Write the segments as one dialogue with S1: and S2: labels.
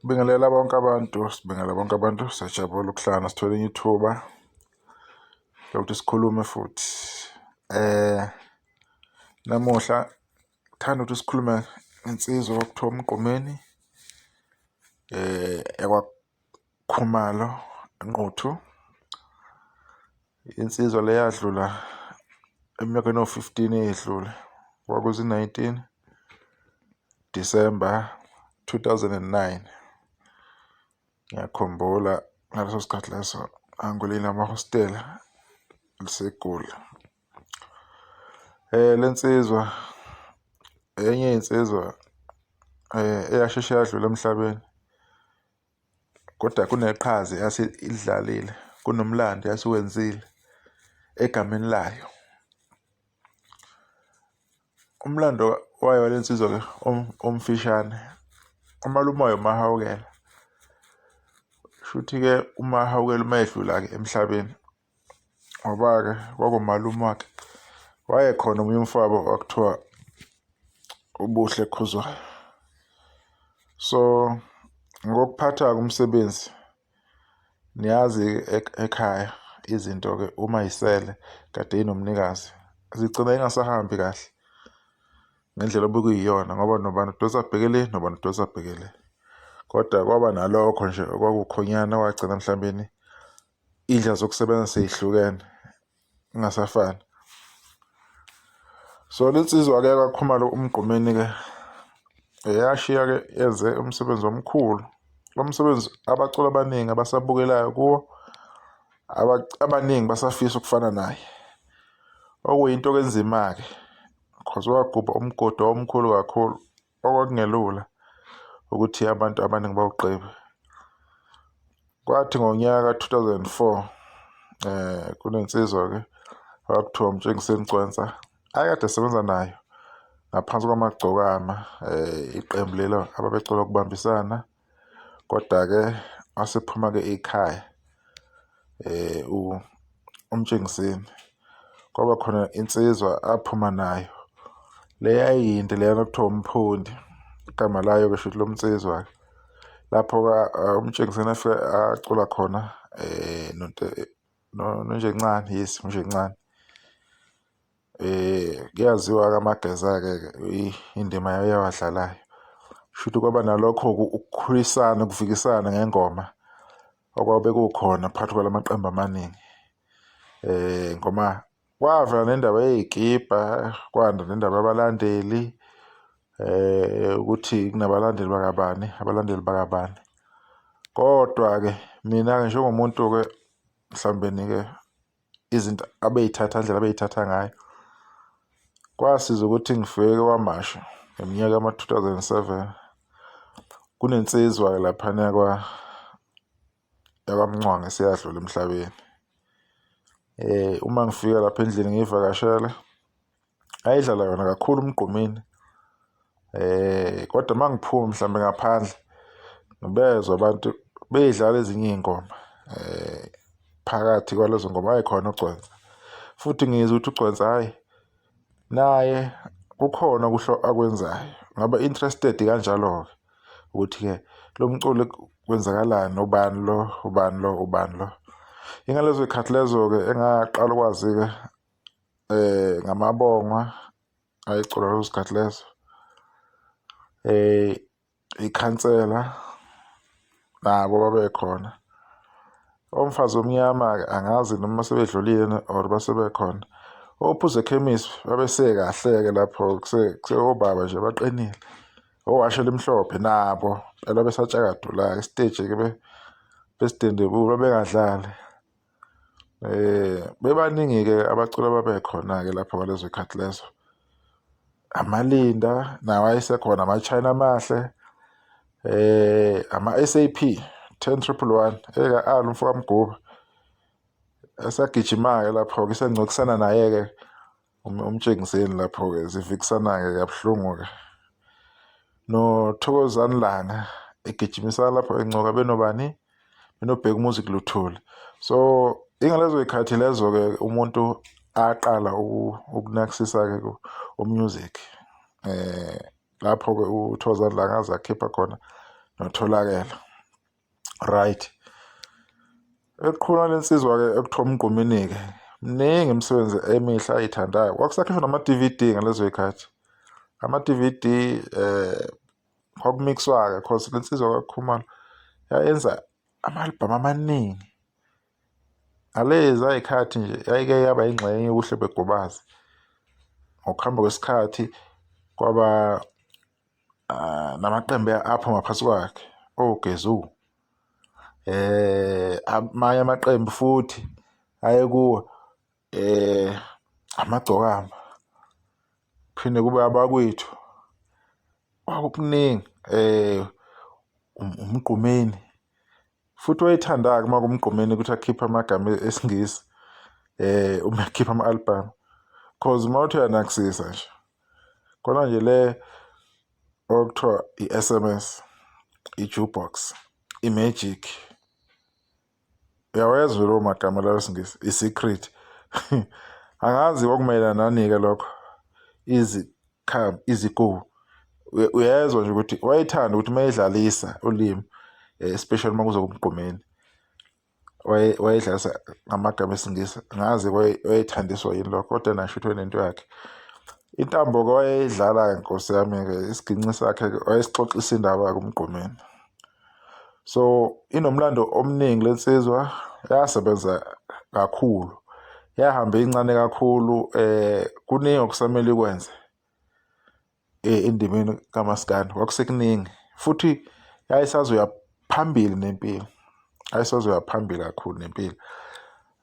S1: Sibingelela bonke abantu siyajabula ukuhlangana sithole ithuba lokuthi sikhulume futhi. Namuhla thanda ukuthi sikhulume insizwa okuthiwa uMgqumeni yakwaKhumalo Nquthu. Insizwa le yadlula eminyakeni o-15 eyedlule, kwakuzi-19 December 2009. Ngiyakhumbula ngaleso sikhathi leso angolini amahostela liseGoli. Lensizwa enye insizwa eyasheshe yadlula emhlabeni, kodwa kuneqhaza yase idlalile, kunomlando yasiwenzile egameni layo. Umlando wayo lensizwa omfishane, umalume wayo uMahawukela. Shuthi-ke uMahawukela mayedlula-ke emhlabeni, ngoba-ke kwakumalume wakhe wayekhona omunye umfowabo wakuthiwa uBuhle Khuzwayo. So ngokuphatha kumsebenzi, niyazi ekhaya izinto-ke uma yisele kade inomnikazi zigcina ingasahambi kahle ngendlela obekuyiyona, ngoba nobani udosa abhekele nobani udosa abhekele. Kodwa kwaba nalokho nje okwakukhonyana wagcina emhlabeni indlela zokusebenza seyihlukene, ingasafani. So lensizwa-ke yakwaKhumalo uMgqumeni-ke yashiya-ke yenze umsebenzi omkhulu. Lo msebenzi abaculi abaningi abasabukelayo kuwo, abaningi basafisa ukufana naye, okuyinto enzima-ke because wagubha umgodi omkhulu kakhulu okwakungelula ukuthi abantu abaningi bawugqibe. Kwathi ngonyaka ka-2004 kunensizwa-ke wakuthiwa uMtshengiseni Mgcwensa akade esebenza nayo ngaphansi kwamagcokama, iqembu lelo ababecula ukubambisana, kodwa-ke wasephuma-ke ekhaya uMtshengiseni. Kwaba khona insizwa aphuma nayo le yayinde leyana okuthiwa uMphondi, igama layo-ke shuthi lo mnsizwa-ke. Lapho-ke uMtshengiseni afike acula khona noNjencane, yes, uNjencane. Kuyaziwa-ke amageza-ke indima yawadlalayo. Shuthi kwaba nalokho ukukhulisana, ukuvikisana ngengoma okwabe kukhona phakathi kwalamaqembu amaningi. Ngoma kwavela nendaba yey'kibha, kwanda nendaba yabalandeli, ukuthi kunabalandeli bakabani, abalandeli bakabani. Kodwa-ke mina-ke njengomuntu-ke mhlawumbe-ke izinto indlela abeyithatha ngayo, kwasiza ukuthi ngifike kwaMasha ngeminyaka yama-2007. Kunensizwa-ke laphana yakwaMncwange eseyadlula emhlabeni. Uma ngifika lapha endlini ngiyivakashela, ayidlala yona kakhulu uMgqumeni. Kodwa uma ngiphuma mhlawumbe ngaphandle, ngibezwa abantu beyidlala ezinye iy'ngoma phakathi kwalezo ngoma wayekhona uGcwensa. Futhi ngizwa ukuthi uGcwensa hhayi naye kukhona kuhlo akwenzayo, ngaba interested kanjalo-ke ukuthi-ke lo mculi kwenzakalani, ubani lo, ubani lo, ubani lo. Ingalezo y'khathi lezo-ke engaqala ukwazi-ke ngamabongwa ayicula lezo zikhathi lezo, ikhansela nabo babekhona. Omfazi Omnyama-ke angazi noma sebedlulile or basebekhona. Ophuze Ekhemisi babesekahle-ke lapho, kuseobaba nje baqinile. Owasho elimhlophe nabo phela besatshakadula isiteji-ke besidendebula bengadlali. Bebaningi-ke abaculi ababekhona-ke lapho ngalezo y'khathi lezo. Amalinda nawo ayesekhona, ama-China Mahle, ama-SAP 10111 eka-Ali Mfokamguba esagijima-ke lapho-ke sengcokisana naye-ke uMtshengiseni lapho-ke zivikisana-ke kabuhlungu-ke. noThokozani Langa egijimisana lapho engcoka benobani, benobheka umuzik Luthuli. So ingalezo y'khathi lezo-ke umuntu aqala ukunakisisa-ke umusic. Lapho-ke uThokozani Langa azakhipha khona notholakela. Right. Ekukhona lensizwa-ke ekuthiwa uMgqumeni-ke mningi imisebenzi emihle ayithandayo. Kwakusakhishwa nama-DVD ngalezo y'khathi. Ama-DVD kwakumixwa-ke cause lensizwa kaKhumalo yayenza ama-album amaningi. Ngalezi ay'khathi nje yayike yaba yingxenye yobuhle beGobazi. Ngokuhamba kwesikhathi kwaba namaqembu apho ngaphansi kwakhe oGezu. Amanye amaqembu futhi ayekuwo amagcokama, phinde kube abakwethu, kwakukuningi. uMgqumeni futhi wayethanda-ke uma kuMgqumeni ukuthi akhiphe amagama esiNgisi uma ekhipha ama-album, cause uma uthi uyanakisisa nje khona nje le okuthiwa i-SMS, i-jukebox, i-magic, uyawezwa lawo magama lawo esiNgisi, i-secret. Angazi kwakumayelana nani-ke lokho, izigo. Uyezwa nje ukuthi wayethanda ukuthi uma edlalisa ulimi, especially uma kuza kuMgqumeni, wayedlalisa ngamagama esiNgisi. Ngazi wayethandiswa yini lokho, kodwa nasho ukuthi nento yakhe. Intambo-ke wayeyidlala nkosi yami-ke, isiginci sakhe-ke wayesixoxisa indaba kuMgqumeni. So inomlando omningi lensizwa, yasebenza kakhulu, yahamba incane kakhulu. Kuningi okusamele ikwenze endimeni kaMaskandi, kwakusekuningi futhi yayisazoya phambili nempilo, ayisazoya phambili kakhulu nempilo.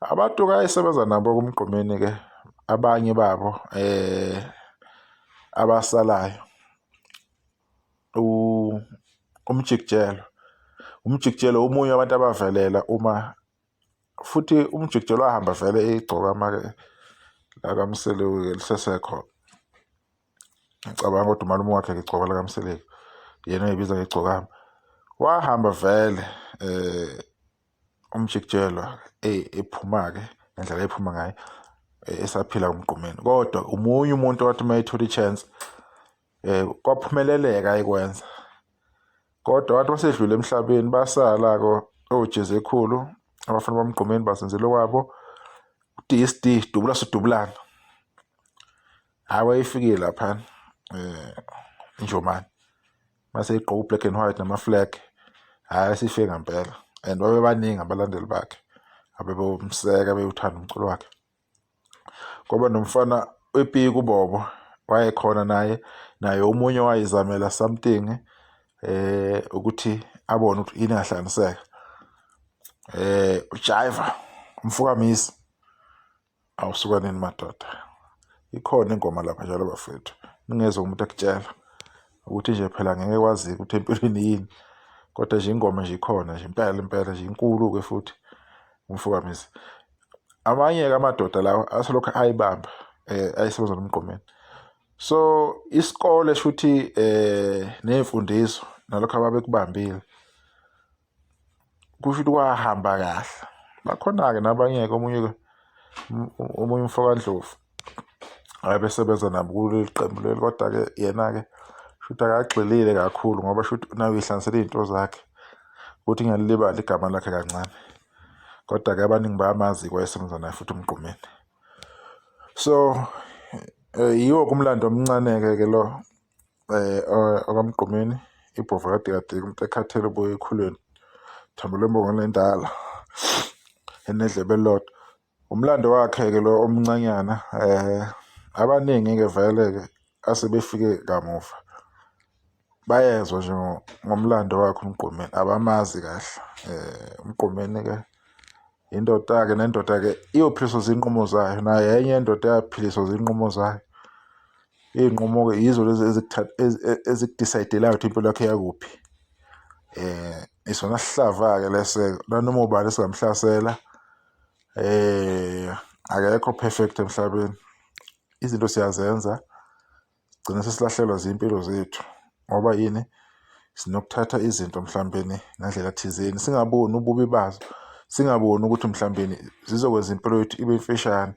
S1: Abantu ayisebenza nabo kuMgqumeni-ke, abanye babo abasalayo, uMjikijelo umunye wabantu abavelela uma futhi uMjikijelo wahamba vele igcokama-ke lakaMseleku lisesekhona. Ngicabanga ukuthi umalume wakhe-ke igcoka lakaMseleku, yena oyibiza ngegcokama. Wahamba vele uMjikijelo ephuma-ke ngendlela ephuma ngayo, esaphila kuMgqumeni. Kodwa umunye umuntu owathi uma ethola i-chance kwaphumeleleka ayikwenza. Kodwa wathi wasedlula emhlabeni basala-ke oJeze Khulu, abafana baMgqumeni basenzela kwabo. u-DSD, Dubula Sidubulana, hayi wayefikile laphana Njomani, mase egqoka u-black and white nama-flag, hayi sifike ngempela. And babebaningi abalandeli bakhe abebomseka, bewuthanda umculo wakhe. Kwaba nomfana wePiki uBobo, wayekhona naye omunye wayizamela something ukuthi abone ukuthi yini engahlanganiseka. uJaiva, uMfukamisi, awusuka nini madoda. Ikhona ingoma lapha njalo bafethu, ningezwe umuntu akutshela ukuthi nje phela ngeke kwazi ukuthi empilweni yini, kodwa nje ingoma nje ikhona nje impela nje inkulu-ke futhi uMfukamisi. Amanye-ke amadoda lawa asolokhu ayibamba ayisebenza noMgqumeni. So isikole shuthi nemfundiso nalokho ababekubambile kusho ukuthi kwahamba kahle. Bakhona-ke nabanye-ke omunye uMfokandlovu abesebenza nabo kuleli qembu leli, kodwa-ke yena-ke shuthi akagxilile kakhulu ngoba shuthi nawe uyihlanganisela iy'nto zakhe ukuthi ngiyalibala igama lakhe kancane. Kodwa-ke abaningi bayamazi wayesebenza naye futhi uMgqumeni. So yiwo-ke umlando omncane-ke lo okaMgqumeni, ibhovu kade umuntu ekhathele uboya ekhulweni, thambo lembongo lendala enedlebe elilodwa. Umlando wakhe-ke lo omncanyana, abaningi-ke vele-ke asebefike kamuva bayezwa nje ngomlando wakhe uMgqumeni, abamazi kahle. uMgqumeni-ke indoda-ke nendoda-ke iyophiliswa zinqumo zayo, naye enye indoda eyaphiliswa zinqumo zayo. Iy'nqumo-ke yizo lezi ezikudisayidelayo ukuthi impilo yakhe yakuphi. Isona sihlava-ke lese, nanoma ubani esingamhlasela, akekho perfect emhlabeni. Izinto siyazenza, sigcine sesilahlelwa zimpilo zethu ngoba yini, sinokuthatha izinto mhlawumbeni ngendlela thizeni, singaboni ububi bazo, singaboni ukuthi mhlawumbeni zizokwenza impilo yethu ibe mfishane.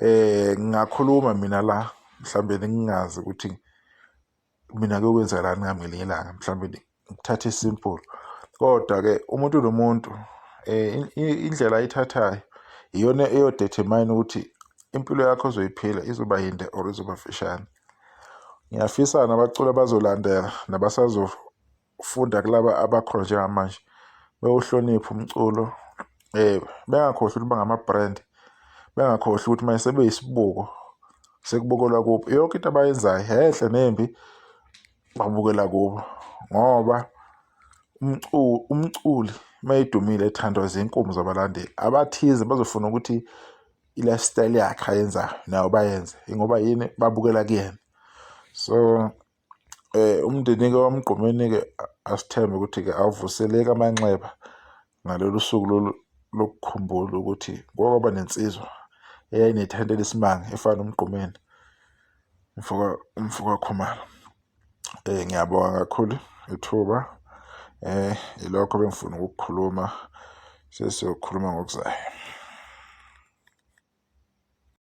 S1: Ngingakhuluma mina la mhlawumbeni ngingazi ukuthi mina kuyokwenzakalani ngami ngelinye ilanga, mhlawumbeni ukuthatha isimple. Kodwa-ke umuntu nomuntu indlela ayithathayo iyona eyodetermine ukuthi impilo yakho ozoyiphila izoba yinde or izoba mfishane. Ngiyafisa nabaculi abazolandela nabasazofunda kulaba abakhona njengamanje bewuhlonipha umculo, bengakhohlwa ukuthi bangama-brand, bengakhohlwa ukuthi manje sebeyisibuko sekubukelwa kubo. Yonke into abayenzayo hehle nembi babukela kubo, ngoba umculi mayidumile ethandwa zinkumo zabalandeli abathize bazofuna ukuthi i-lifestyle yakhe ayenzayo nayo bayenze, ngoba yini babukela kuyena. So umndeni-ke wamgqumeni-ke asithembe ukuthi-ke awuvuseleki amanxeba ngalolu suku lolu lokukhumbula ukuthi kwaba nensizwa eyayinethalente lesimanga efana nomgqumeni umfoka Khumalo. Ngiyabonga kakhulu ithuba, ilokho bengifuna ukukukhuluma, sesiyokhuluma ngokuzayo.